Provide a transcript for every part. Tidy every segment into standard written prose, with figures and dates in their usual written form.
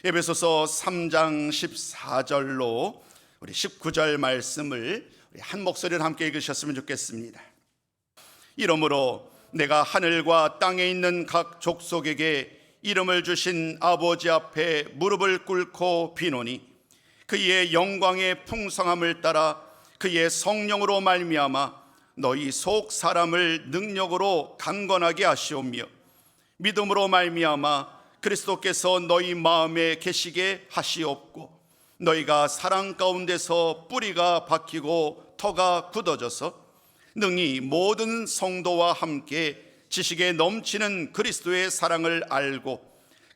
에베소서 3장 14절로 우리 19절 말씀을 우리 한 목소리로 함께 읽으셨으면 좋겠습니다. 이러므로 내가 하늘과 땅에 있는 각 족속에게 이름을 주신 아버지 앞에 무릎을 꿇고 비노니 그의 영광의 풍성함을 따라 그의 성령으로 말미암아 너희 속 사람을 능력으로 강건하게 하시오며 믿음으로 말미암아 그리스도께서 너희 마음에 계시게 하시옵고 너희가 사랑 가운데서 뿌리가 박히고 터가 굳어져서 능히 모든 성도와 함께 지식에 넘치는 그리스도의 사랑을 알고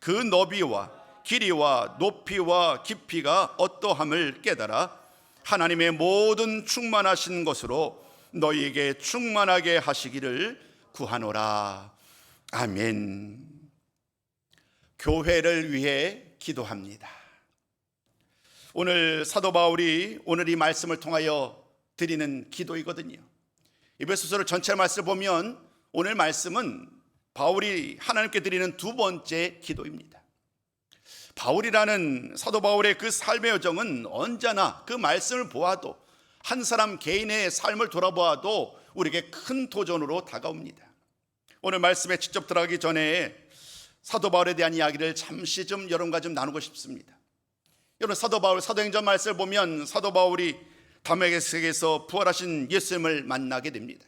그 너비와 길이와 높이와 깊이가 어떠함을 깨달아 하나님의 모든 충만하신 것으로 너희에게 충만하게 하시기를 구하노라. 아멘. 교회를 위해 기도합니다. 오늘 사도 바울이 오늘 이 말씀을 통하여 드리는 기도이거든요. 에베소서 전체 말씀을 보면 오늘 말씀은 바울이 하나님께 드리는 두 번째 기도입니다. 바울이라는 사도 바울의 그 삶의 여정은 언제나 그 말씀을 보아도 한 사람 개인의 삶을 돌아보아도 우리에게 큰 도전으로 다가옵니다. 오늘 말씀에 직접 들어가기 전에 사도 바울에 대한 이야기를 잠시 여러분과 나누고 싶습니다. 여러분, 사도 바울 사도행전 말씀을 보면 사도 바울이 다메섹에서 부활하신 예수님을 만나게 됩니다.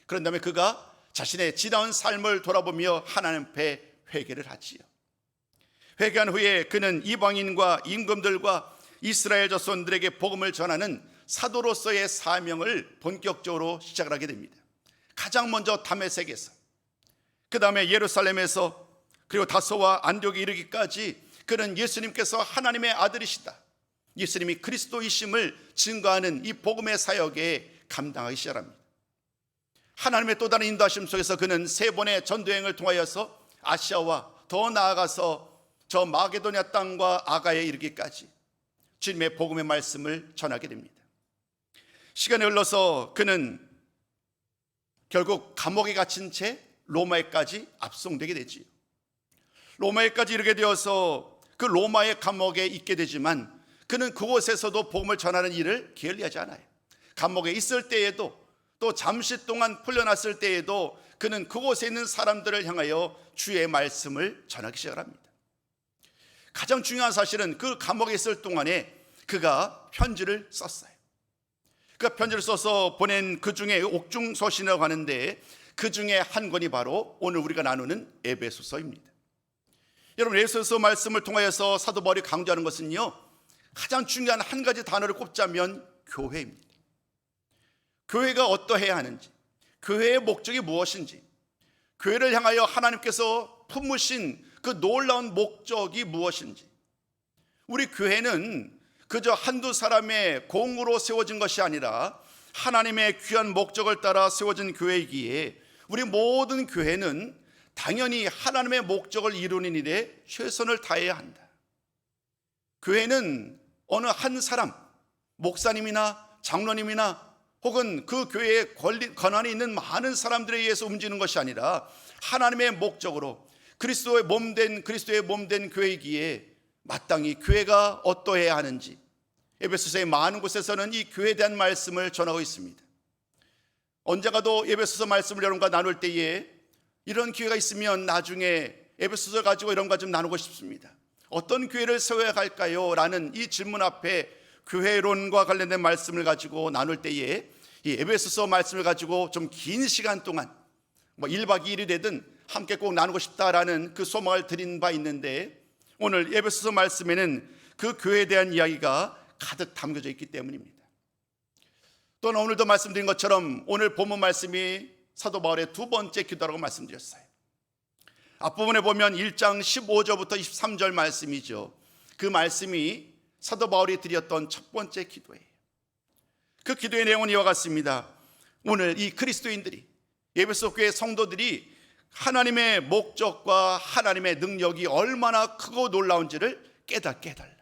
그런 다음에 그가 자신의 지나온 삶을 돌아보며 하나님 앞에 회개를 하지요. 회개한 후에 그는 이방인과 임금들과 이스라엘 자손들에게 복음을 전하는 사도로서의 사명을 본격적으로 시작을 하게 됩니다. 가장 먼저 다메섹에서, 그 다음에 예루살렘에서, 그리고 다소와 안디옥에 이르기까지 그는 예수님께서 하나님의 아들이시다, 예수님이 그리스도이심을 증거하는 이 복음의 사역에 감당하기 시작합니다. 하나님의 또 다른 인도하심 속에서 그는 세 번의 전도여행을 통하여서 아시아와 더 나아가서 저 마게도냐 땅과 아가에 이르기까지 주님의 복음의 말씀을 전하게 됩니다. 시간이 흘러서 그는 결국 감옥에 갇힌 채 로마에까지 압송되게 되지요. 로마에까지 이르게 되어서 그 로마의 감옥에 있게 되지만 그는 그곳에서도 복음을 전하는 일을 게을리하지 않아요. 감옥에 있을 때에도 또 잠시 동안 풀려났을 때에도 그는 그곳에 있는 사람들을 향하여 주의 말씀을 전하기 시작합니다. 가장 중요한 사실은 그 감옥에 있을 동안에 그가 편지를 썼어요. 그 편지를 써서 보낸 그 중에 옥중서신이라고 하는데 그 중에 한 권이 바로 오늘 우리가 나누는 에베소서입니다. 여러분, 에베소서 말씀을 통하여서 사도 바울이 강조하는 것은요, 가장 중요한 한 가지 단어를 꼽자면 교회입니다. 교회가 어떠해야 하는지, 교회의 목적이 무엇인지, 교회를 향하여 하나님께서 품으신 그 놀라운 목적이 무엇인지. 우리 교회는 그저 한두 사람의 공으로 세워진 것이 아니라 하나님의 귀한 목적을 따라 세워진 교회이기에 우리 모든 교회는 당연히 하나님의 목적을 이루는 일에 최선을 다해야 한다. 교회는 어느 한 사람, 목사님이나 장로님이나 혹은 그 교회에 권한이 있는 많은 사람들에 의해서 움직이는 것이 아니라 하나님의 목적으로 그리스도의 몸된 교회이기에 마땅히 교회가 어떠해야 하는지 에베소서의 많은 곳에서는 이 교회에 대한 말씀을 전하고 있습니다. 언젠가도 에베소서 말씀을 여러분과 나눌 때에 이런 기회가 있으면 나중에 에베소서 가지고 여러분과 좀 나누고 싶습니다. 어떤 교회를 세워야 할까요? 라는 이 질문 앞에 교회론과 관련된 말씀을 가지고 나눌 때에 이 에베소서 말씀을 가지고 좀 긴 시간 동안 1박 2일이 되든 함께 꼭 나누고 싶다라는 그 소망을 드린 바 있는데 오늘 에베소서 말씀에는 그 교회에 대한 이야기가 가득 담겨져 있기 때문입니다. 또는 오늘도 말씀드린 것처럼 오늘 본문 말씀이 사도 바울의 두 번째 기도라고 말씀드렸어요. 앞부분에 보면 1장 15절부터 23절 말씀이죠. 그 말씀이 사도 바울이 드렸던 첫 번째 기도예요. 그 기도의 내용은 이와 같습니다. 오늘 이 그리스도인들이, 에베소 교회 성도들이 하나님의 목적과 하나님의 능력이 얼마나 크고 놀라운지를 깨닫게 해달라.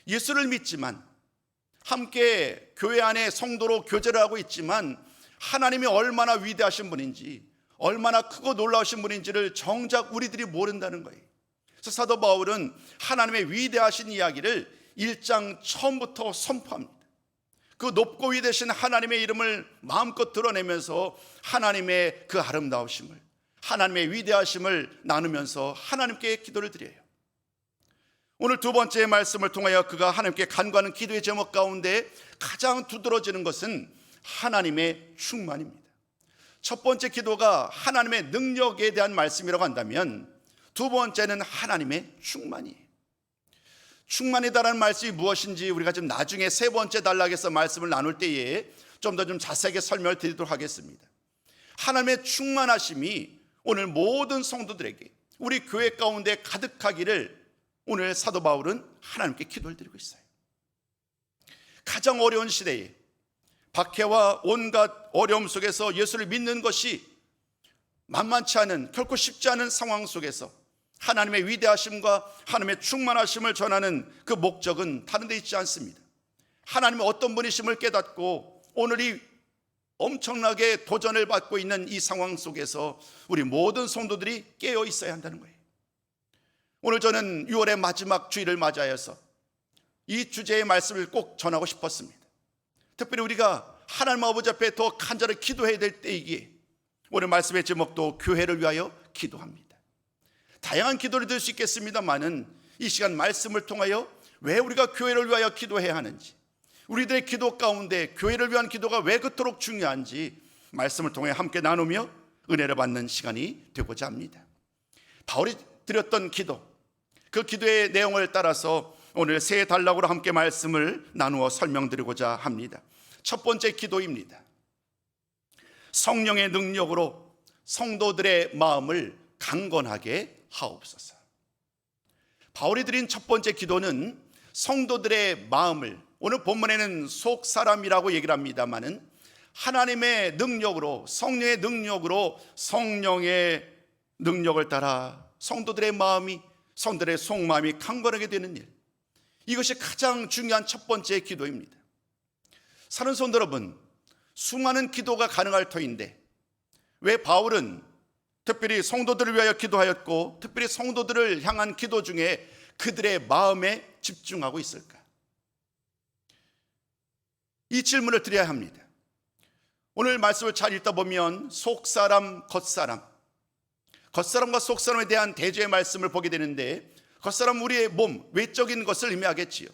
예수를 믿지만 함께 교회 안에 성도로 교제를 하고 있지만 하나님이 얼마나 위대하신 분인지, 얼마나 크고 놀라우신 분인지를 정작 우리들이 모른다는 거예요. 그래서 사도 바울은 하나님의 위대하신 이야기를 1장 처음부터 선포합니다. 그 높고 위대하신 하나님의 이름을 마음껏 드러내면서 하나님의 그 아름다우심을, 하나님의 위대하심을 나누면서 하나님께 기도를 드려요. 오늘 두 번째 말씀을 통하여 그가 하나님께 간구하는 기도의 제목 가운데 가장 두드러지는 것은 하나님의 충만입니다. 첫 번째 기도가 하나님의 능력에 대한 말씀이라고 한다면 두 번째는 하나님의 충만이에요. 충만이다라는 말씀이 무엇인지 우리가 좀 나중에 세 번째 단락에서 말씀을 나눌 때에 좀 더 자세하게 설명을 드리도록 하겠습니다. 하나님의 충만하심이 오늘 모든 성도들에게 우리 교회 가운데 가득하기를 오늘 사도 바울은 하나님께 기도를 드리고 있어요. 가장 어려운 시대에 박해와 온갖 어려움 속에서 예수를 믿는 것이 만만치 않은, 결코 쉽지 않은 상황 속에서 하나님의 위대하심과 하나님의 충만하심을 전하는 그 목적은 다른 데 있지 않습니다. 하나님의 어떤 분이심을 깨닫고 오늘 이 엄청나게 도전을 받고 있는 이 상황 속에서 우리 모든 성도들이 깨어 있어야 한다는 거예요. 오늘 저는 6월의 마지막 주일을 맞이하여서 이 주제의 말씀을 꼭 전하고 싶었습니다. 특별히 우리가 하나님 아버지 앞에 더 간절히 기도해야 될 때이기에 오늘 말씀의 제목도 교회를 위하여 기도합니다. 다양한 기도를 드릴 수 있겠습니다만은 이 시간 말씀을 통하여 왜 우리가 교회를 위하여 기도해야 하는지, 우리들의 기도 가운데 교회를 위한 기도가 왜 그토록 중요한지 말씀을 통해 함께 나누며 은혜를 받는 시간이 되고자 합니다. 바울이 드렸던 기도, 그 기도의 내용을 따라서 오늘 세 단락으로 함께 말씀을 나누어 설명드리고자 합니다. 첫 번째 기도입니다. 성령의 능력으로 성도들의 마음을 강건하게 하옵소서. 바울이 드린 첫 번째 기도는 성도들의 마음을, 오늘 본문에는 속 사람이라고 얘기를 합니다만은 하나님의 능력으로, 성령의 능력으로, 성령의 능력을 따라 성도들의 마음이, 성도들의 속마음이 강건하게 되는 일, 이것이 가장 중요한 첫 번째 기도입니다. 사는 성도 여러분, 수많은 기도가 가능할 터인데 왜 바울은 특별히 성도들을 위하여 기도하였고 특별히 성도들을 향한 기도 중에 그들의 마음에 집중하고 있을까? 이 질문을 드려야 합니다. 오늘 말씀을 잘 읽다 보면 속사람, 겉사람, 겉사람과 속사람에 대한 대조의 말씀을 보게 되는데, 겉사람 우리의 몸, 외적인 것을 의미하겠지요.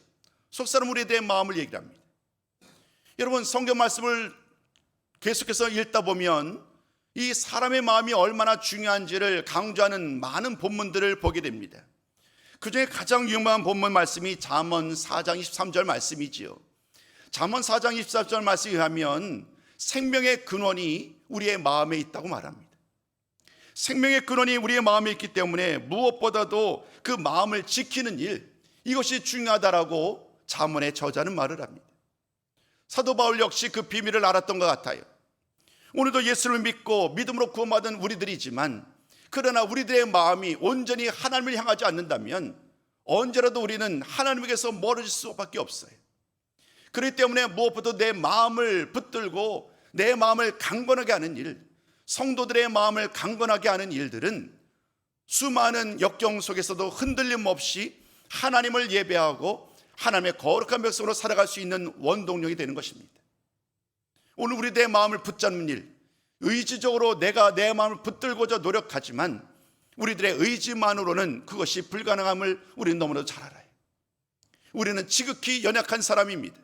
속사람 우리에 대한 마음을 얘기를 합니다. 여러분, 성경 말씀을 계속해서 읽다 보면 이 사람의 마음이 얼마나 중요한지를 강조하는 많은 본문들을 보게 됩니다. 그 중에 가장 유명한 본문 말씀이 잠언 4장 23절 말씀이지요. 잠언 4장 24절 말씀에 의하면 생명의 근원이 우리의 마음에 있다고 말합니다. 생명의 근원이 우리의 마음에 있기 때문에 무엇보다도 그 마음을 지키는 일, 이것이 중요하다라고 잠언의 저자는 말을 합니다. 사도 바울 역시 그 비밀을 알았던 것 같아요. 오늘도 예수를 믿고 믿음으로 구원받은 우리들이지만, 그러나 우리들의 마음이 온전히 하나님을 향하지 않는다면 언제라도 우리는 하나님에게서 멀어질 수밖에 없어요. 그렇기 때문에 무엇보다 내 마음을 붙들고 내 마음을 강건하게 하는 일, 성도들의 마음을 강건하게 하는 일들은 수많은 역경 속에서도 흔들림 없이 하나님을 예배하고 하나님의 거룩한 백성으로 살아갈 수 있는 원동력이 되는 것입니다. 오늘 우리들의 마음을 붙잡는 일, 의지적으로 내가 내 마음을 붙들고자 노력하지만 우리들의 의지만으로는 그것이 불가능함을 우리는 너무나도 잘 알아요. 우리는 지극히 연약한 사람입니다.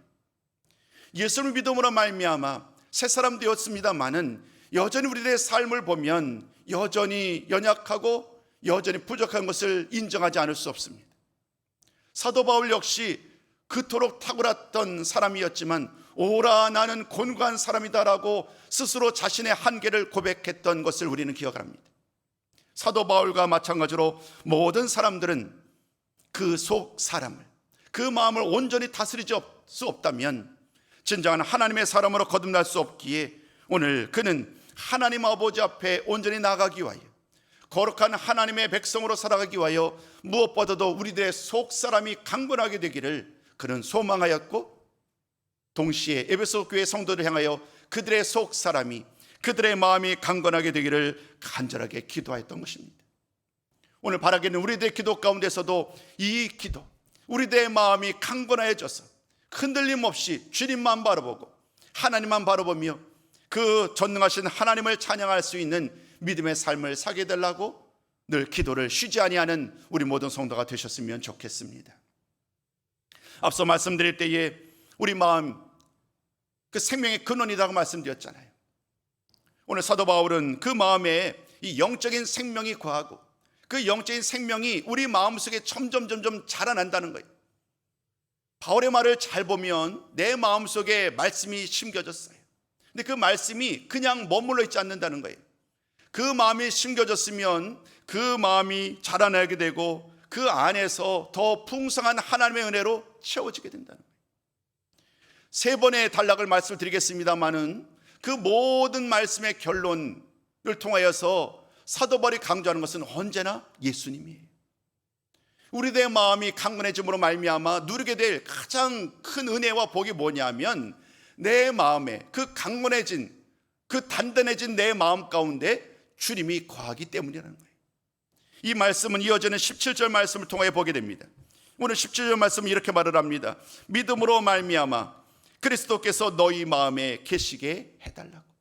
예수를 믿음으로 말미암아 새 사람 되었습니다마는 여전히 우리들의 삶을 보면 여전히 연약하고 여전히 부족한 것을 인정하지 않을 수 없습니다. 사도 바울 역시 그토록 탁월했던 사람이었지만 오라 나는 곤고한 사람이다라고 스스로 자신의 한계를 고백했던 것을 우리는 기억합니다. 사도 바울과 마찬가지로 모든 사람들은 그 속 사람을, 그 마음을 온전히 다스리지 수 없다면 진정한 하나님의 사람으로 거듭날 수 없기에 오늘 그는 하나님 아버지 앞에 온전히 나가기 위하여 거룩한 하나님의 백성으로 살아가기 위하여 무엇보다도 우리들의 속 사람이 강건하게 되기를 그는 소망하였고, 동시에 에베소 교회 성도를 향하여 그들의 속 사람이, 그들의 마음이 강건하게 되기를 간절하게 기도하였던 것입니다. 오늘 바라기는 우리들의 기도 가운데서도 이 기도, 우리들의 마음이 강건해져서 흔들림 없이 주님만 바라보고 하나님만 바라보며 그 전능하신 하나님을 찬양할 수 있는 믿음의 삶을 살게 되려고 늘 기도를 쉬지 아니하는 우리 모든 성도가 되셨으면 좋겠습니다. 앞서 말씀드릴 때에 우리 마음, 그 생명의 근원이라고 말씀드렸잖아요. 오늘 사도 바울은 그 마음에 이 영적인 생명이 거하고 그 영적인 생명이 우리 마음속에 점점 자라난다는 거예요. 바울의 말을 잘 보면 내 마음속에 말씀이 심겨졌어요. 근데 그 말씀이 그냥 머물러 있지 않는다는 거예요. 그 마음이 심겨졌으면 그 마음이 자라나게 되고 그 안에서 더 풍성한 하나님의 은혜로 채워지게 된다는 거예요. 세 번의 단락을 말씀드리겠습니다마는 그 모든 말씀의 결론을 통하여서 사도 바울이 강조하는 것은 언제나 예수님이에요. 우리들의 마음이 강건해짐으로 말미암아 누리게 될 가장 큰 은혜와 복이 뭐냐면 내 마음에 그 강건해진, 그 단단해진 내 마음 가운데 주님이 거하기 때문이라는 거예요. 이 말씀은 이어지는 17절 말씀을 통해 보게 됩니다. 오늘 17절 말씀은 이렇게 말을 합니다. 믿음으로 말미암아 그리스도께서 너희 마음에 계시게 해달라고.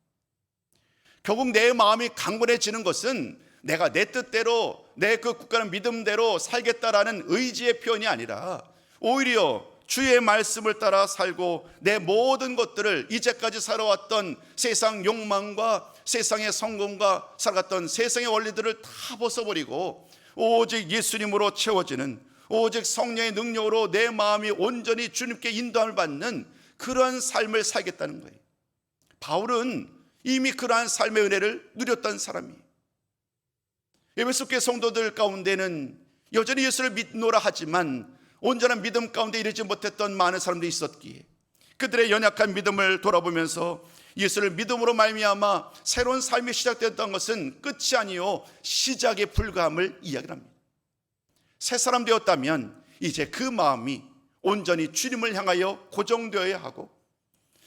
결국 내 마음이 강건해지는 것은 내가 내 뜻대로 내 그 굳건한 믿음대로 살겠다라는 의지의 표현이 아니라 오히려 주의 말씀을 따라 살고 내 모든 것들을 이제까지 살아왔던 세상 욕망과 세상의 성공과 살아갔던 세상의 원리들을 다 벗어버리고 오직 예수님으로 채워지는, 오직 성령의 능력으로 내 마음이 온전히 주님께 인도함을 받는 그러한 삶을 살겠다는 거예요. 바울은 이미 그러한 삶의 은혜를 누렸던 사람이에요. 에베소 교회 성도들 가운데는 여전히 예수를 믿노라 하지만 온전한 믿음 가운데 이르지 못했던 많은 사람들이 있었기에 그들의 연약한 믿음을 돌아보면서 예수를 믿음으로 말미암아 새로운 삶이 시작됐던 것은 끝이 아니요 시작에 불과함을 이야기합니다. 새 사람 되었다면 이제 그 마음이 온전히 주님을 향하여 고정되어야 하고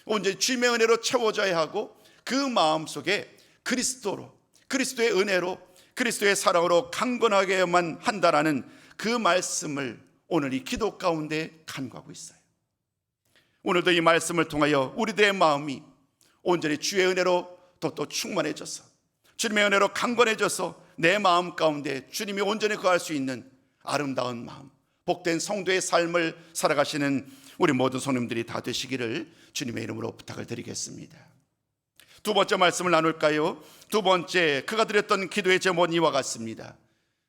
온전히 주님의 은혜로 채워져야 하고 그 마음 속에 그리스도로, 그리스도의 은혜로, 그리스도의 사랑으로 강건하게만 한다라는 그 말씀을 오늘 이 기도 가운데 간구하고 있어요. 오늘도 이 말씀을 통하여 우리들의 마음이 온전히 주의 은혜로 또 충만해져서 주님의 은혜로 강건해져서 내 마음 가운데 주님이 온전히 거할 수 있는 아름다운 마음, 복된 성도의 삶을 살아가시는 우리 모든 성도님들이 다 되시기를 주님의 이름으로 부탁을 드리겠습니다. 두 번째 말씀을 나눌까요? 두 번째, 그가 드렸던 기도의 제목은 이와 같습니다.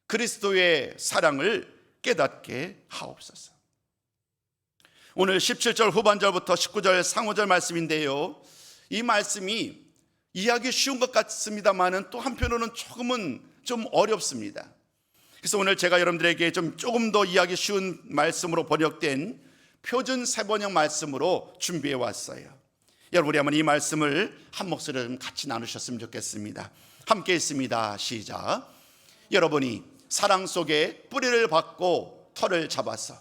그리스도의 사랑을 깨닫게 하옵소서. 오늘 17절 후반절부터 19절 상호절 말씀인데요, 이 말씀이 이해하기 쉬운 것 같습니다만은 또 한편으로는 조금은 좀 어렵습니다. 그래서 오늘 제가 여러분들에게 조금 더 이해하기 쉬운 말씀으로 번역된 표준 세번역 말씀으로 준비해 왔어요. 여러분, 우리 한번 이 말씀을 한 목소리로 같이 나누셨으면 좋겠습니다. 함께 있습니다. 시작. 여러분이 사랑 속에 뿌리를 박고 털을 잡아서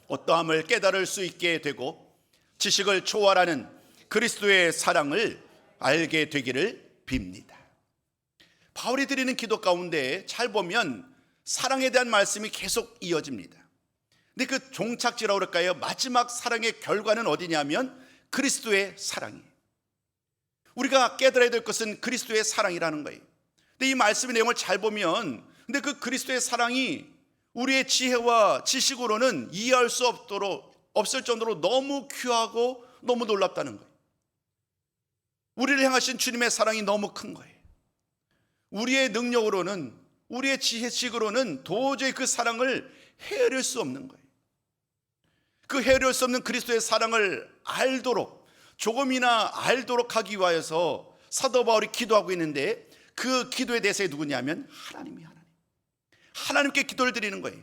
어떠함을 깨달을 수 있게 되고 지식을 초월하는 그리스도의 사랑을 알게 되기를 빕니다. 바울이 드리는 기도 가운데 잘 보면 사랑에 대한 말씀이 계속 이어집니다. 근데 그 종착지라고 그럴까요? 마지막 사랑의 결과는 어디냐면 그리스도의 사랑이에요. 우리가 깨달아야 될 것은 그리스도의 사랑이라는 거예요. 근데 이 말씀의 내용을 잘 보면 근데 그 그리스도의 사랑이 우리의 지혜와 지식으로는 이해할 수 없을 정도로 너무 귀하고 너무 놀랍다는 거예요. 우리를 향하신 주님의 사랑이 너무 큰 거예요. 우리의 능력으로는, 우리의 지식으로는 도저히 그 사랑을 헤아릴 수 없는 거예요. 그 헤아릴 수 없는 그리스도의 사랑을 알도록, 조금이나 알도록 하기 위하여서 사도 바울이 기도하고 있는데 그 기도의 대상이 누구냐면 하나님께 기도를 드리는 거예요.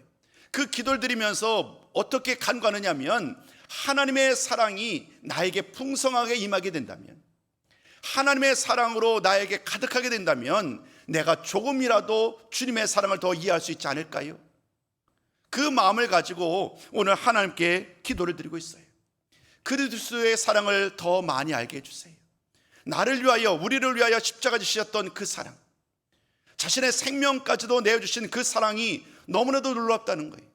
그 기도를 드리면서 어떻게 간구하느냐면 하나님의 사랑이 나에게 풍성하게 임하게 된다면, 하나님의 사랑으로 나에게 가득하게 된다면 내가 조금이라도 주님의 사랑을 더 이해할 수 있지 않을까요? 그 마음을 가지고 오늘 하나님께 기도를 드리고 있어요. 그리스도의 사랑을 더 많이 알게 해주세요. 나를 위하여, 우리를 위하여 십자가 지셨던 그 사랑, 자신의 생명까지도 내어주신 그 사랑이 너무나도 놀랍다는 거예요.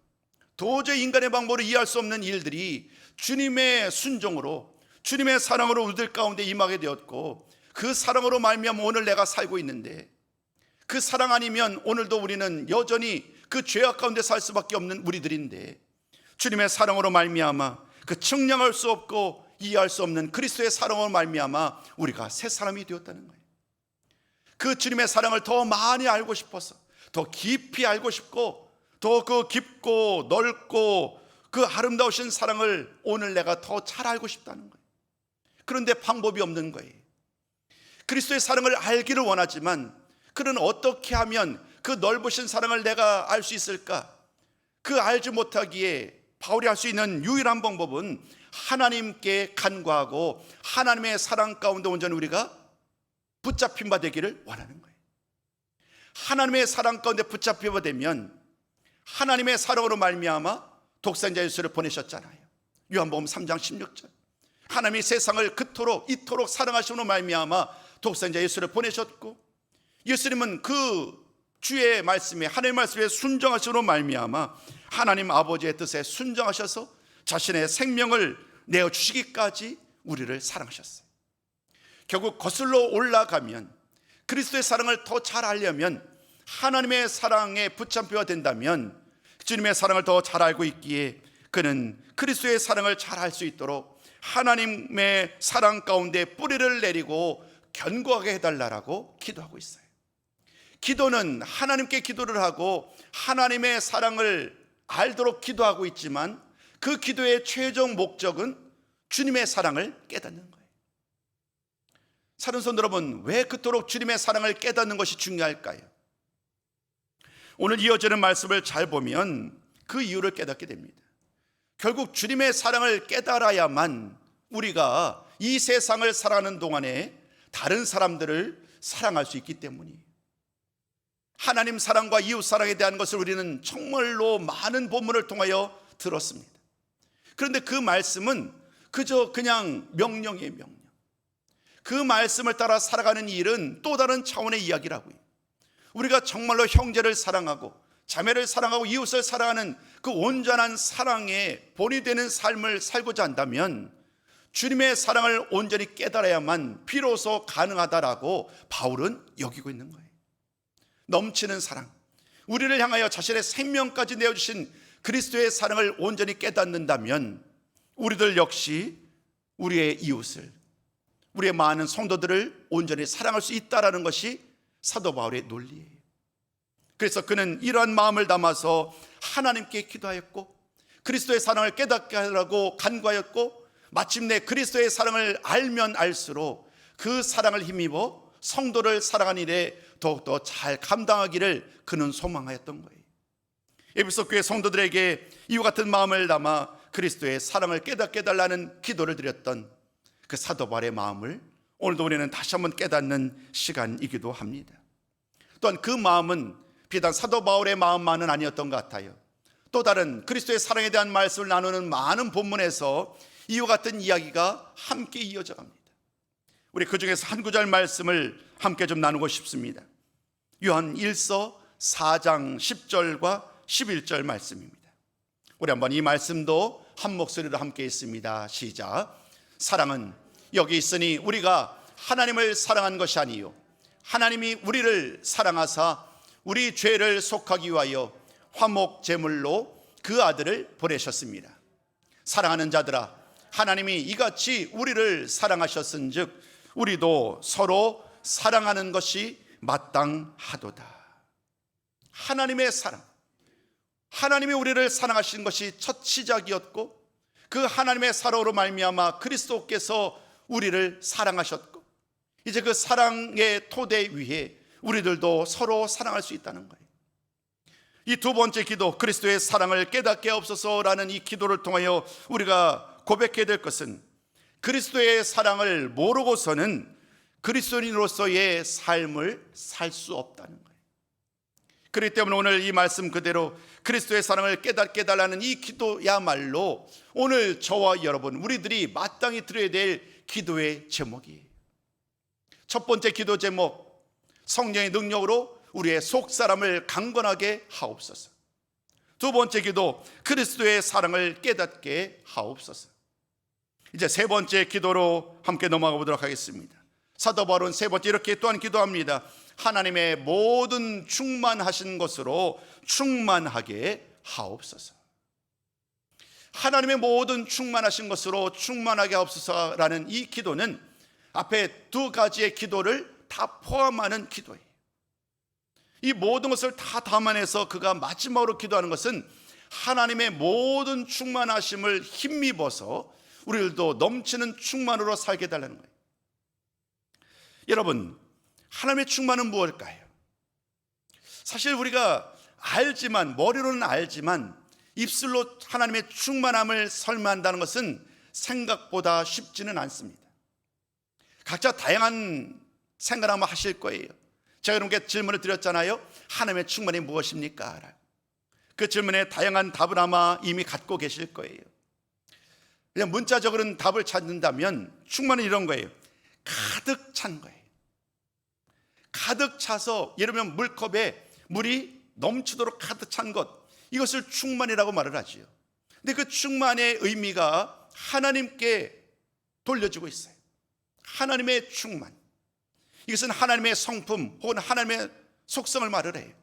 도저히 인간의 방법으로 이해할 수 없는 일들이 주님의 순종으로, 주님의 사랑으로 우리들 가운데 임하게 되었고, 그 사랑으로 말미암아 오늘 내가 살고 있는데, 그 사랑 아니면 오늘도 우리는 여전히 그 죄악 가운데 살 수밖에 없는 우리들인데, 주님의 사랑으로 말미암아 그 측량할 수 없고 이해할 수 없는 그리스도의 사랑으로 말미암아 우리가 새 사람이 되었다는 거예요. 그 주님의 사랑을 더 많이 알고 싶어서, 더 깊이 알고 싶고, 더 그 깊고 넓고 그 아름다우신 사랑을 오늘 내가 더 잘 알고 싶다는 거예요. 그런데 방법이 없는 거예요. 그리스도의 사랑을 알기를 원하지만, 그는 어떻게 하면 그 넓으신 사랑을 내가 알 수 있을까? 그 알지 못하기에 바울이 할 수 있는 유일한 방법은 하나님께 간구하고 하나님의 사랑 가운데 온전히 우리가 붙잡힌 바 되기를 원하는 거예요. 하나님의 사랑 가운데 붙잡힌 바 되면 하나님의 사랑으로 말미암아 독생자 예수를 보내셨잖아요. 요한복음 3장 16절, 하나님이 세상을 그토록 이토록 사랑하심으로 말미암아 독생자 예수를 보내셨고, 예수님은 그 주의 말씀에, 하나님의 말씀에 순종하심으로 말미암아 하나님 아버지의 뜻에 순종하셔서 자신의 생명을 내어주시기까지 우리를 사랑하셨어요. 결국 거슬러 올라가면, 그리스도의 사랑을 더 잘 알려면, 하나님의 사랑에 붙잡혀야 된다면, 주님의 사랑을 더 잘 알고 있기에 그는 그리스도의 사랑을 잘 알 수 있도록 하나님의 사랑 가운데 뿌리를 내리고 견고하게 해달라고 기도하고 있어요. 기도는 하나님께 기도를 하고 하나님의 사랑을 알도록 기도하고 있지만, 그 기도의 최종 목적은 주님의 사랑을 깨닫는 거예요. 사랑하는 성도 여러분, 왜 그토록 주님의 사랑을 깨닫는 것이 중요할까요? 오늘 이어지는 말씀을 잘 보면 그 이유를 깨닫게 됩니다. 결국 주님의 사랑을 깨달아야만 우리가 이 세상을 살아가는 동안에 다른 사람들을 사랑할 수 있기 때문이에요. 하나님 사랑과 이웃 사랑에 대한 것을 우리는 정말로 많은 본문을 통하여 들었습니다. 그런데 그 말씀은 그저 그냥 명령이에요, 명령. 그 말씀을 따라 살아가는 일은 또 다른 차원의 이야기라고요. 우리가 정말로 형제를 사랑하고 자매를 사랑하고 이웃을 사랑하는 그 온전한 사랑의 본이 되는 삶을 살고자 한다면 주님의 사랑을 온전히 깨달아야만 비로소 가능하다라고 바울은 여기고 있는 거예요. 넘치는 사랑, 우리를 향하여 자신의 생명까지 내어주신 그리스도의 사랑을 온전히 깨닫는다면 우리들 역시 우리의 이웃을, 우리의 많은 성도들을 온전히 사랑할 수 있다는 것이 사도 바울의 논리예요. 그래서 그는 이러한 마음을 담아서 하나님께 기도하였고, 그리스도의 사랑을 깨닫게 하라고 간구하였고, 마침내 그리스도의 사랑을 알면 알수록 그 사랑을 힘입어 성도를 사랑하는 일에 더욱더 잘 감당하기를 그는 소망하였던 거예요. 에베소 교회 성도들에게 이와 같은 마음을 담아 그리스도의 사랑을 깨닫게 해달라는 기도를 드렸던 그 사도 바울의 마음을 오늘도 우리는 다시 한번 깨닫는 시간이기도 합니다. 또한 그 마음은 비단 사도 바울의 마음만은 아니었던 것 같아요. 또 다른 그리스도의 사랑에 대한 말씀을 나누는 많은 본문에서 이와 같은 이야기가 함께 이어져 갑니다. 우리 그 중에서 한 구절 말씀을 함께 좀 나누고 싶습니다. 요한 1서 4장 10절과 11절 말씀입니다. 우리 한번 이 말씀도 한 목소리로 함께 읽습니다. 시작. 사랑은 여기 있으니 우리가 하나님을 사랑한 것이 아니요 하나님이 우리를 사랑하사 우리 죄를 속하기 위하여 화목 제물로 그 아들을 보내셨습니다. 사랑하는 자들아, 하나님이 이같이 우리를 사랑하셨은즉 우리도 서로 사랑하는 것이 마땅하도다. 하나님의 사랑, 하나님이 우리를 사랑하신 것이 첫 시작이었고, 그 하나님의 사랑으로 말미암아 그리스도께서 우리를 사랑하셨고, 이제 그 사랑의 토대 위에 우리들도 서로 사랑할 수 있다는 거예요. 이 두 번째 기도, 그리스도의 사랑을 깨닫게 하옵소서라는 이 기도를 통하여 우리가 고백해야 될 것은, 그리스도의 사랑을 모르고서는 그리스도인으로서의 삶을 살 수 없다는 거예요. 그렇기 때문에 오늘 이 말씀 그대로 그리스도의 사랑을 깨닫게 해달라는 이 기도야말로 오늘 저와 여러분, 우리들이 마땅히 드려야 될 기도의 제목이에요. 첫 번째 기도 제목, 성령의 능력으로 우리의 속사람을 강건하게 하옵소서. 두 번째 기도, 그리스도의 사랑을 깨닫게 하옵소서. 이제 세 번째 기도로 함께 넘어가 보도록 하겠습니다. 사도 바울은 세 번째 이렇게 또한 기도합니다. 하나님의 모든 충만하신 것으로 충만하게 하옵소서. 하나님의 모든 충만하신 것으로 충만하게 하옵소서라는 이 기도는 앞에 두 가지의 기도를 다 포함하는 기도예요. 이 모든 것을 다 담아내서 그가 마지막으로 기도하는 것은 하나님의 모든 충만하심을 힘입어서 우리들도 넘치는 충만으로 살게 해달라는 거예요. 여러분, 하나님의 충만은 무엇일까요? 사실 우리가 알지만, 머리로는 알지만 입술로 하나님의 충만함을 설명한다는 것은 생각보다 쉽지는 않습니다. 각자 다양한 생각을 아마 하실 거예요. 제가 여러분께 질문을 드렸잖아요. 하나님의 충만이 무엇입니까? 그 질문에 다양한 답을 아마 이미 갖고 계실 거예요. 그냥 문자적으로는 답을 찾는다면 충만은 이런 거예요. 가득 찬 거예요. 가득 차서 예를 들면 물컵에 물이 넘치도록 가득 찬 것, 이것을 충만이라고 말을 하지요. 근데 그 충만의 의미가 하나님께 돌려지고 있어요. 하나님의 충만, 이것은 하나님의 성품 혹은 하나님의 속성을 말을 해요.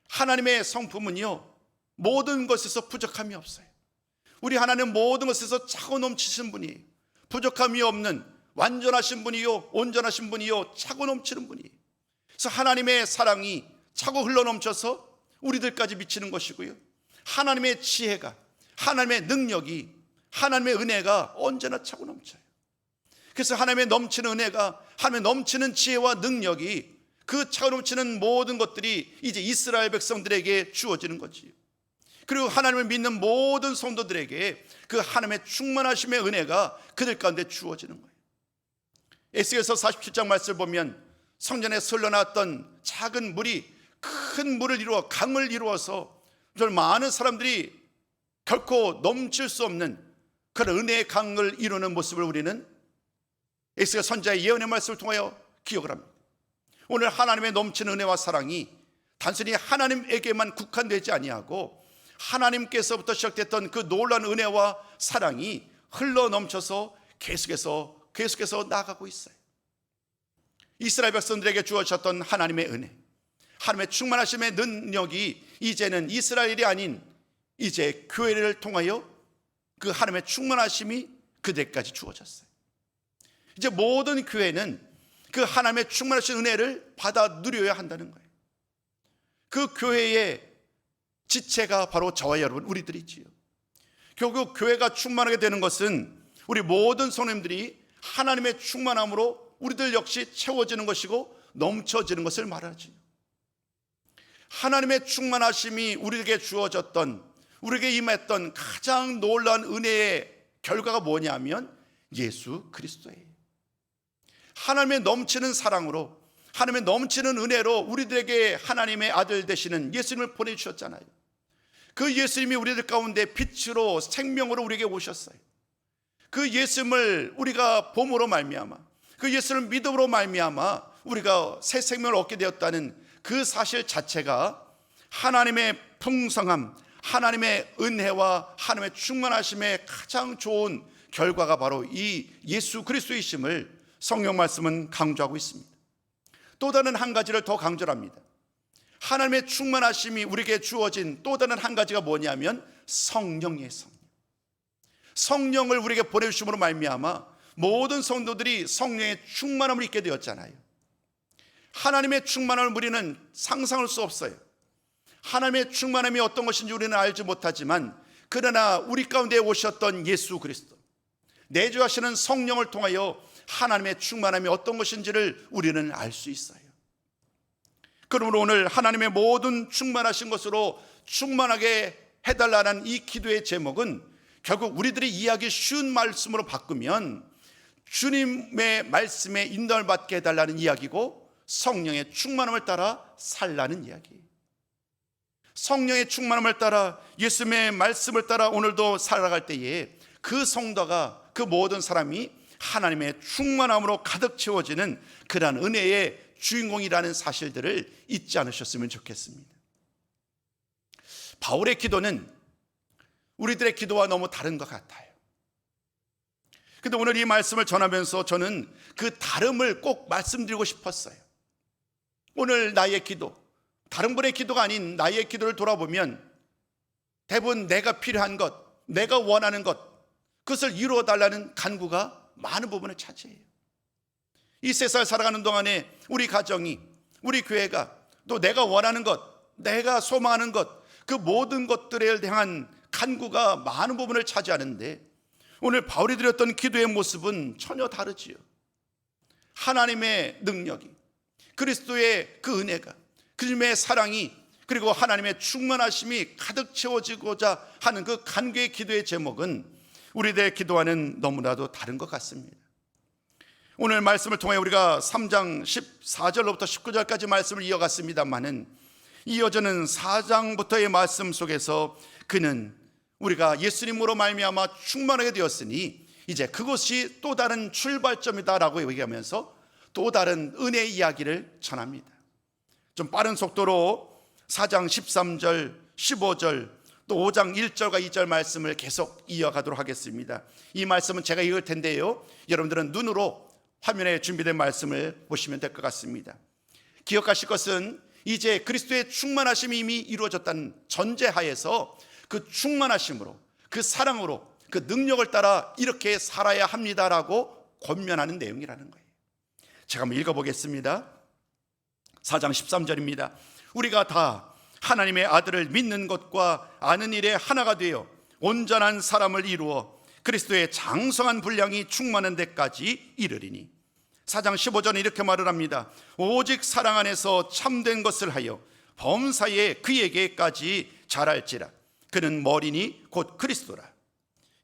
하나님의 성품은요, 모든 것에서 부족함이 없어요. 우리 하나님은 모든 것에서 차고 넘치신 분이에요. 부족함이 없는 완전하신 분이요, 온전하신 분이요, 차고 넘치는 분이에요. 그래서 하나님의 사랑이 차고 흘러넘쳐서 우리들까지 미치는 것이고요, 하나님의 지혜가, 하나님의 능력이, 하나님의 은혜가 언제나 차고 넘쳐요. 그래서 하나님의 넘치는 은혜가, 하나님의 넘치는 지혜와 능력이, 그 차고 넘치는 모든 것들이 이제 이스라엘 백성들에게 주어지는 거지요. 그리고 하나님을 믿는 모든 성도들에게 그 하나님의 충만하심의 은혜가 그들 가운데 주어지는 거예요. 에스겔서 47장 말씀을 보면 성전에 흘러나왔던 작은 물이 큰 물을 이루어 강을 이루어서 많은 사람들이 결코 넘칠 수 없는 그런 은혜의 강을 이루는 모습을 우리는 에스겔 선지자의 예언의 말씀을 통하여 기억을 합니다. 오늘 하나님의 넘치는 은혜와 사랑이 단순히 하나님에게만 국한되지 아니하고 하나님께서부터 시작됐던 그 놀라운 은혜와 사랑이 흘러넘쳐서 계속해서 나아가고 있어요. 이스라엘 백성들에게 주어졌던 하나님의 은혜, 하나님의 충만하심의 능력이 이제는 이스라엘이 아닌 이제 교회를 통하여 그 하나님의 충만하심이 그들까지 주어졌어요. 이제 모든 교회는 그 하나님의 충만하신 은혜를 받아 누려야 한다는 거예요. 그 교회의 지체가 바로 저와 여러분, 우리들이지요. 결국 교회가 충만하게 되는 것은 우리 모든 성도님들이 하나님의 충만함으로 우리들 역시 채워지는 것이고 넘쳐지는 것을 말하지요. 하나님의 충만하심이 우리에게 주어졌던, 우리에게 임했던 가장 놀라운 은혜의 결과가 뭐냐면 예수 그리스도예요. 하나님의 넘치는 사랑으로, 하나님의 넘치는 은혜로 우리들에게 하나님의 아들 되시는 예수님을 보내주셨잖아요. 그 예수님이 우리들 가운데 빛으로 생명으로 우리에게 오셨어요. 그 예수님을 우리가 봄으로 말미암아, 그 예수를 믿음으로 말미암아 우리가 새 생명을 얻게 되었다는 그 사실 자체가 하나님의 풍성함, 하나님의 은혜와 하나님의 충만하심의 가장 좋은 결과가 바로 이 예수 그리스도이심을 성경 말씀은 강조하고 있습니다. 또 다른 한 가지를 더 강조합니다. 하나님의 충만하심이 우리에게 주어진 또 다른 한 가지가 뭐냐면 성령이에요. 성령을 우리에게 보내주심으로 말미암아 모든 성도들이 성령의 충만함을 입게 되었잖아요. 하나님의 충만함을 우리는 상상할 수 없어요. 하나님의 충만함이 어떤 것인지 우리는 알지 못하지만, 그러나 우리 가운데 오셨던 예수 그리스도, 내주하시는 성령을 통하여 하나님의 충만함이 어떤 것인지를 우리는 알 수 있어요. 그러므로 오늘 하나님의 모든 충만하신 것으로 충만하게 해달라는 이 기도의 제목은 결국 우리들이 이해하기 쉬운 말씀으로 바꾸면 주님의 말씀에 인도를 받게 해달라는 이야기고, 성령의 충만함을 따라 살라는 이야기예요. 성령의 충만함을 따라 예수님의 말씀을 따라 오늘도 살아갈 때에 그 성도가, 그 모든 사람이 하나님의 충만함으로 가득 채워지는 그러한 은혜의 주인공이라는 사실들을 잊지 않으셨으면 좋겠습니다. 바울의 기도는 우리들의 기도와 너무 다른 것 같아요. 근데 오늘 이 말씀을 전하면서 저는 그 다름을 꼭 말씀드리고 싶었어요. 오늘 나의 기도, 다른 분의 기도가 아닌 나의 기도를 돌아보면 대부분 내가 필요한 것, 내가 원하는 것, 그것을 이루어 달라는 간구가 많은 부분을 차지해요. 이 세상을 살아가는 동안에 우리 가정이, 우리 교회가 또 내가 원하는 것, 내가 소망하는 것, 그 모든 것들에 대한 간구가 많은 부분을 차지하는데 오늘 바울이 드렸던 기도의 모습은 전혀 다르지요. 하나님의 능력이, 그리스도의 그 은혜가, 그리스도의 사랑이, 그리고 하나님의 충만하심이 가득 채워지고자 하는 그 간구의 기도의 제목은 우리들의 기도와는 너무나도 다른 것 같습니다. 오늘 말씀을 통해 우리가 3장 14절로부터 19절까지 말씀을 이어갔습니다마는 이어지는 4장부터의 말씀 속에서 그는 우리가 예수님으로 말미암아 충만하게 되었으니 이제 그것이 또 다른 출발점이다라고 얘기하면서 또 다른 은혜의 이야기를 전합니다. 좀 빠른 속도로 4장 13절, 15절, 또 5장 1절과 2절 말씀을 계속 이어가도록 하겠습니다. 이 말씀은 제가 읽을 텐데요, 여러분들은 눈으로 화면에 준비된 말씀을 보시면 될 것 같습니다. 기억하실 것은 이제 그리스도의 충만하심이 이미 이루어졌다는 전제하에서 그 충만하심으로, 그 사랑으로, 그 능력을 따라 이렇게 살아야 합니다라고 권면하는 내용이라는 거예요. 제가 한번 읽어보겠습니다. 4장 13절입니다. 우리가 다 하나님의 아들을 믿는 것과 아는 일에 하나가 되어 온전한 사람을 이루어 그리스도의 장성한 분량이 충만한 데까지 이르리니. 4장 15절은 이렇게 말을 합니다. 오직 사랑 안에서 참된 것을 하여 범사에 그에게까지 자랄지라. 그는 머리니 곧 그리스도라.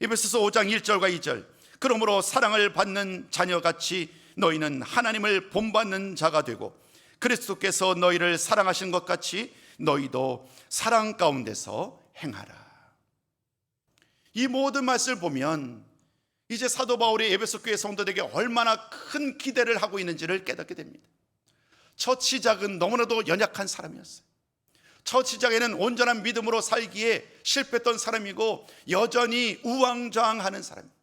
에베소서 5장 1절과 2절. 그러므로 사랑을 받는 자녀같이 너희는 하나님을 본받는 자가 되고 그리스도께서 너희를 사랑하신 것 같이 너희도 사랑 가운데서 행하라. 이 모든 말씀을 보면 이제 사도 바울이 에베소 교회 성도들에게 얼마나 큰 기대를 하고 있는지를 깨닫게 됩니다. 첫 시작은 너무나도 연약한 사람이었어요. 첫 시작에는 온전한 믿음으로 살기에 실패했던 사람이고 여전히 우왕좌왕하는 사람입니다.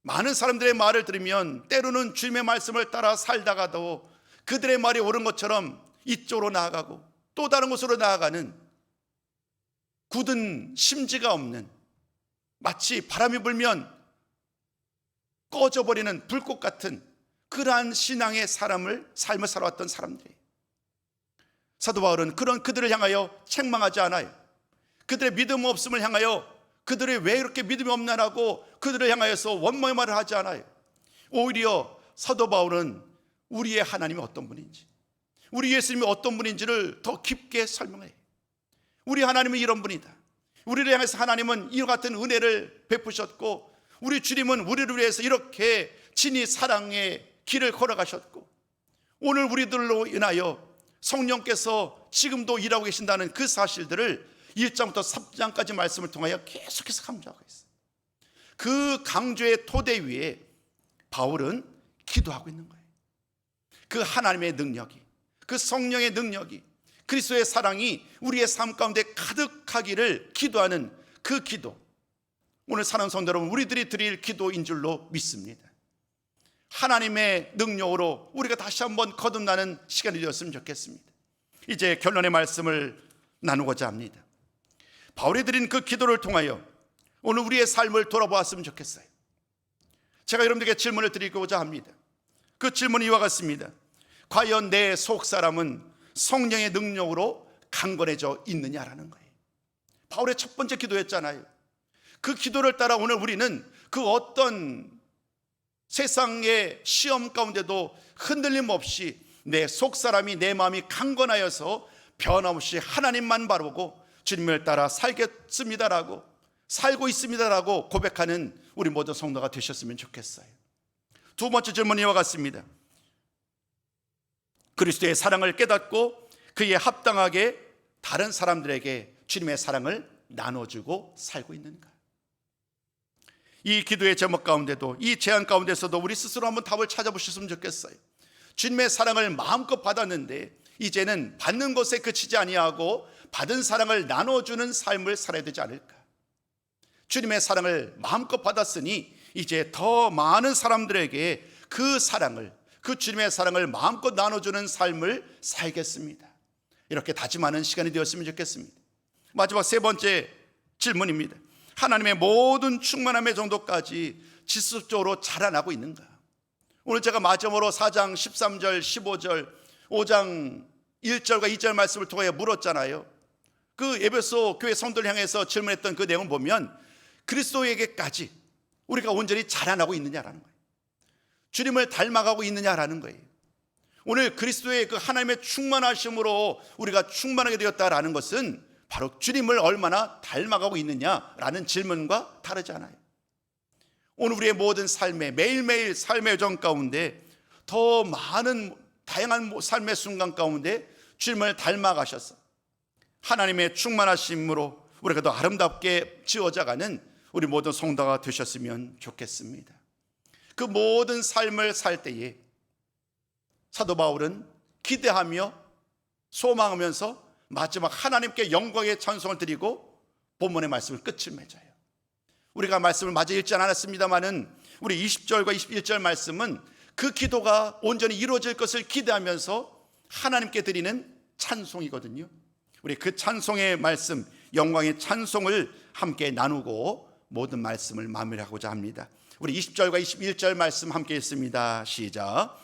많은 사람들의 말을 들으면 때로는 주님의 말씀을 따라 살다가도 그들의 말이 옳은 것처럼 이쪽으로 나아가고 또 다른 곳으로 나아가는 굳은 심지가 없는, 마치 바람이 불면 꺼져버리는 불꽃 같은 그러한 신앙의 삶을 살아왔던 사람들이에요. 사도 바울은 그런 그들을 향하여 책망하지 않아요. 그들의 믿음 없음을 향하여 그들이 왜 이렇게 믿음이 없나라고 그들을 향하여서 원망의 말을 하지 않아요. 오히려 사도 바울은 우리의 하나님이 어떤 분인지, 우리 예수님이 어떤 분인지를 더 깊게 설명해요. 우리 하나님은 이런 분이다. 우리를 향해서 하나님은 이와 같은 은혜를 베푸셨고 우리 주님은 우리를 위해서 이렇게 친히 사랑의 길을 걸어가셨고 오늘 우리들로 인하여 성령께서 지금도 일하고 계신다는 그 사실들을 1장부터 3장까지 말씀을 통하여 계속해서 강조하고 있어요. 그 강조의 토대 위에 바울은 기도하고 있는 거예요. 그 하나님의 능력이, 그 성령의 능력이, 그리스도의 사랑이 우리의 삶 가운데 가득하기를 기도하는 그 기도, 오늘 사랑하는 성도 여러분, 우리들이 드릴 기도인 줄로 믿습니다. 하나님의 능력으로 우리가 다시 한번 거듭나는 시간이 되었으면 좋겠습니다. 이제 결론의 말씀을 나누고자 합니다. 바울이 드린 그 기도를 통하여 오늘 우리의 삶을 돌아보았으면 좋겠어요. 제가 여러분들에게 질문을 드리고자 합니다. 그 질문이 이와 같습니다. 과연 내 속사람은 성령의 능력으로 강건해져 있느냐라는 거예요. 바울의 첫 번째 기도였잖아요. 그 기도를 따라 오늘 우리는 그 어떤 세상의 시험 가운데도 흔들림 없이 내 속사람이, 내 마음이 강건하여서 변함없이 하나님만 바라보고 주님을 따라 살겠습니다라고, 살고 있습니다라고 고백하는 우리 모든 성도가 되셨으면 좋겠어요. 두 번째 질문이 이와 같습니다. 그리스도의 사랑을 깨닫고 그에 합당하게 다른 사람들에게 주님의 사랑을 나눠주고 살고 있는가? 이 기도의 제목 가운데도, 이 제안 가운데서도 우리 스스로 한번 답을 찾아보셨으면 좋겠어요. 주님의 사랑을 마음껏 받았는데 이제는 받는 것에 그치지 아니하고 받은 사랑을 나눠주는 삶을 살아야 되지 않을까? 주님의 사랑을 마음껏 받았으니 이제 더 많은 사람들에게 그 사랑을, 그 주님의 사랑을 마음껏 나눠주는 삶을 살겠습니다. 이렇게 다짐하는 시간이 되었으면 좋겠습니다. 마지막 세 번째 질문입니다. 하나님의 모든 충만함의 정도까지 지속적으로 자라나고 있는가? 오늘 제가 마지막으로 4장 13절 15절 5장 1절과 2절 말씀을 통해 물었잖아요. 그 에베소 교회 성도를 향해서 질문했던 그 내용을 보면 그리스도에게까지 우리가 온전히 자라나고 있느냐라는 거예요. 주님을 닮아가고 있느냐라는 거예요. 오늘 그리스도의 그 하나님의 충만하심으로 우리가 충만하게 되었다라는 것은 바로 주님을 얼마나 닮아가고 있느냐라는 질문과 다르지 않아요. 오늘 우리의 모든 삶에, 매일매일 삶의 여정 가운데 더 많은 다양한 삶의 순간 가운데 주님을 닮아가셔서 하나님의 충만하심으로 우리가 더 아름답게 지어져가는 우리 모든 성도가 되셨으면 좋겠습니다. 그 모든 삶을 살 때에 사도 바울은 기대하며 소망하면서 마지막 하나님께 영광의 찬송을 드리고 본문의 말씀을 끝을 맺어요. 우리가 말씀을 마저 읽지 않았습니다마는 우리 20절과 21절 말씀은 그 기도가 온전히 이루어질 것을 기대하면서 하나님께 드리는 찬송이거든요. 우리 그 찬송의 말씀, 영광의 찬송을 함께 나누고 모든 말씀을 마무리하고자 합니다. 우리 20절과 21절 말씀 함께 읽습니다. 시작.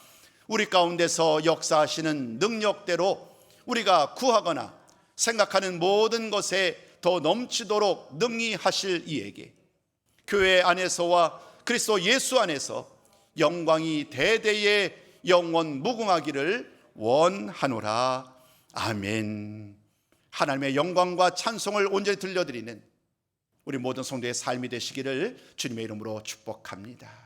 우리 가운데서 역사하시는 능력대로 우리가 구하거나 생각하는 모든 것에 더 넘치도록 능히 하실 이에게 교회 안에서와 그리스도 예수 안에서 영광이 대대의 영원 무궁하기를 원하노라. 아멘. 하나님의 영광과 찬송을 온전히 들려드리는 우리 모든 성도의 삶이 되시기를 주님의 이름으로 축복합니다.